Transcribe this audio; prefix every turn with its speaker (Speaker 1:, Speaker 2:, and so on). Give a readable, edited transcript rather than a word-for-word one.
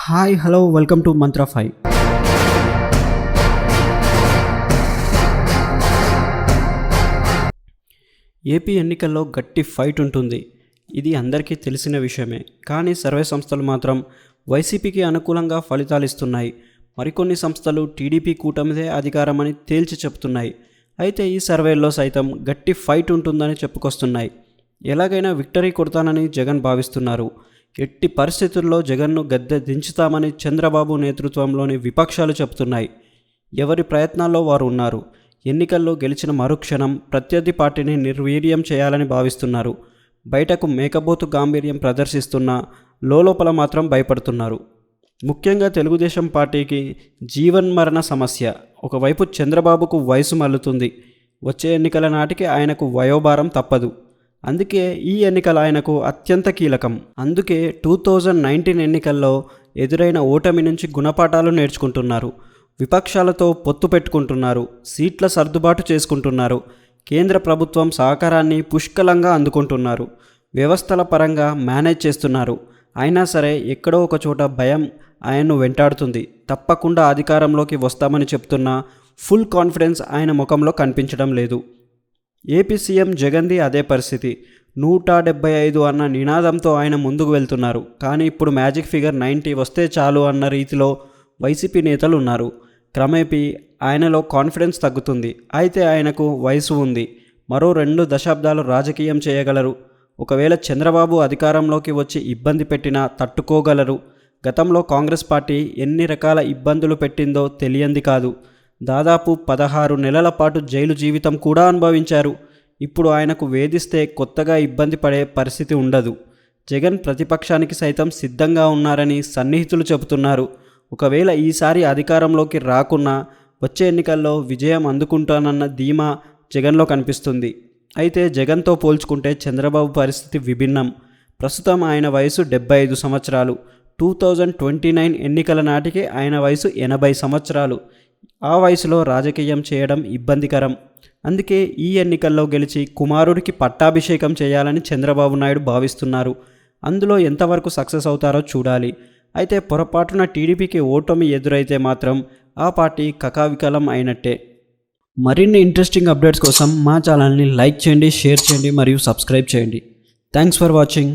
Speaker 1: Hi hello welcome to Mantra 5. AP ఎన్నికల్లో గట్టి fight ఉంటుంది. ఇది అందరికీ తెలిసిన విషయమే. కానీ సర్వే సంస్థలు మాత్రం వైసీపీకి అనుకూలంగా ఫలితాలు ఇస్తున్నాయి. మరికొన్ని సంస్థలు టీడీపీ కూటమిదే అధికారమని తేల్చి చెప్తున్నాయి. అయితే ఈ సర్వేల్లో సైతం గట్టి ఫైట్ ఉంటుందని చెప్పుకొస్తున్నాయి. ఎలాగైనా విక్టరీ కొడతానని జగన్ భావిస్తున్నారు. ఎట్టి పరిస్థితుల్లో జగన్ను గద్దె దించుతామని చంద్రబాబు నేతృత్వంలోని విపక్షాలు చెబుతున్నాయి. ఎవరి ప్రయత్నాల్లో వారు ఉన్నారు. ఎన్నికల్లో గెలిచిన మరుక్షణం ప్రత్యర్థి పార్టీని నిర్వీర్యం చేయాలని భావిస్తున్నారు. బయటకు మేకబోతు గాంభీర్యం ప్రదర్శిస్తున్నా లోపల మాత్రం భయపడుతున్నారు. ముఖ్యంగా తెలుగుదేశం పార్టీకి జీవన్మరణ సమస్య. ఒకవైపు చంద్రబాబుకు వయసు మల్లుతుంది. వచ్చే ఎన్నికల నాటికి ఆయనకు వయోభారం తప్పదు. అందుకే ఈ ఎన్నికలు ఆయనకు అత్యంత కీలకం. అందుకే 2019 ఎన్నికల్లో ఎదురైన ఓటమి నుంచి గుణపాఠాలు నేర్చుకుంటున్నారు. విపక్షాలతో పొత్తు పెట్టుకుంటున్నారు. సీట్ల సర్దుబాటు చేసుకుంటున్నారు. కేంద్ర ప్రభుత్వం సహకారాన్ని పుష్కలంగా అందుకుంటున్నారు. వ్యవస్థల పరంగా మేనేజ్ చేస్తున్నారు. అయినా సరే ఎక్కడో ఒక చోట భయం ఆయన్ను వెంటాడుతుంది. తప్పకుండా అధికారంలోకి వస్తామని చెప్తున్నా ఫుల్ కాన్ఫిడెన్స్ ఆయన ముఖంలో కనిపించడం లేదు. ఏపీ సీఎం జగన్ది అదే పరిస్థితి. 175 అన్న నినాదంతో ఆయన ముందుకు వెళ్తున్నారు. కానీ ఇప్పుడు మ్యాజిక్ ఫిగర్ 90 వస్తే చాలు అన్న రీతిలో వైసీపీ నేతలు ఉన్నారు. క్రమేపీ ఆయనలో కాన్ఫిడెన్స్ తగ్గుతుంది. అయితే ఆయనకు వయసు ఉంది. మరో 2 దశాబ్దాలు రాజకీయం చేయగలరు. ఒకవేళ చంద్రబాబు అధికారంలోకి వచ్చి ఇబ్బంది పెట్టినా తట్టుకోగలరు. గతంలో కాంగ్రెస్ పార్టీ ఎన్ని రకాల ఇబ్బందులు పెట్టిందో తెలియంది కాదు. దాదాపు 16 నెలల పాటు జైలు జీవితం కూడా అనుభవించారు. ఇప్పుడు ఆయనకు వేధిస్తే కొత్తగా ఇబ్బంది పడే పరిస్థితి ఉండదు. జగన్ ప్రతిపక్షానికి సైతం సిద్ధంగా ఉన్నారని సన్నిహితులు చెబుతున్నారు. ఒకవేళ ఈసారి అధికారంలోకి రాకున్నా వచ్చే ఎన్నికల్లో విజయం అందుకుంటానన్న ధీమా జగన్లో కనిపిస్తుంది. అయితే జగన్తో పోల్చుకుంటే చంద్రబాబు పరిస్థితి విభిన్నం. ప్రస్తుతం ఆయన వయసు 75 సంవత్సరాలు. 2029 ఎన్నికల నాటికి ఆయన వయసు 80 సంవత్సరాలు. ఆ వయసులో రాజకీయం చేయడం ఇబ్బందికరం. అందుకే ఈ ఎన్నికల్లో గెలిచి కుమారుడికి పట్టాభిషేకం చేయాలని చంద్రబాబు నాయుడు భావిస్తున్నారు. అందులో ఎంతవరకు సక్సెస్ అవుతారో చూడాలి. అయితే పొరపాటున టీడీపీకి ఓటమి ఎదురైతే మాత్రం ఆ పార్టీ కకావికలం అయినట్టే. మరిన్ని ఇంట్రెస్టింగ్ అప్డేట్స్ కోసం మా ఛానల్ని లైక్ చేయండి, షేర్ చేయండి మరియు సబ్స్క్రైబ్ చేయండి. Thanks for watching.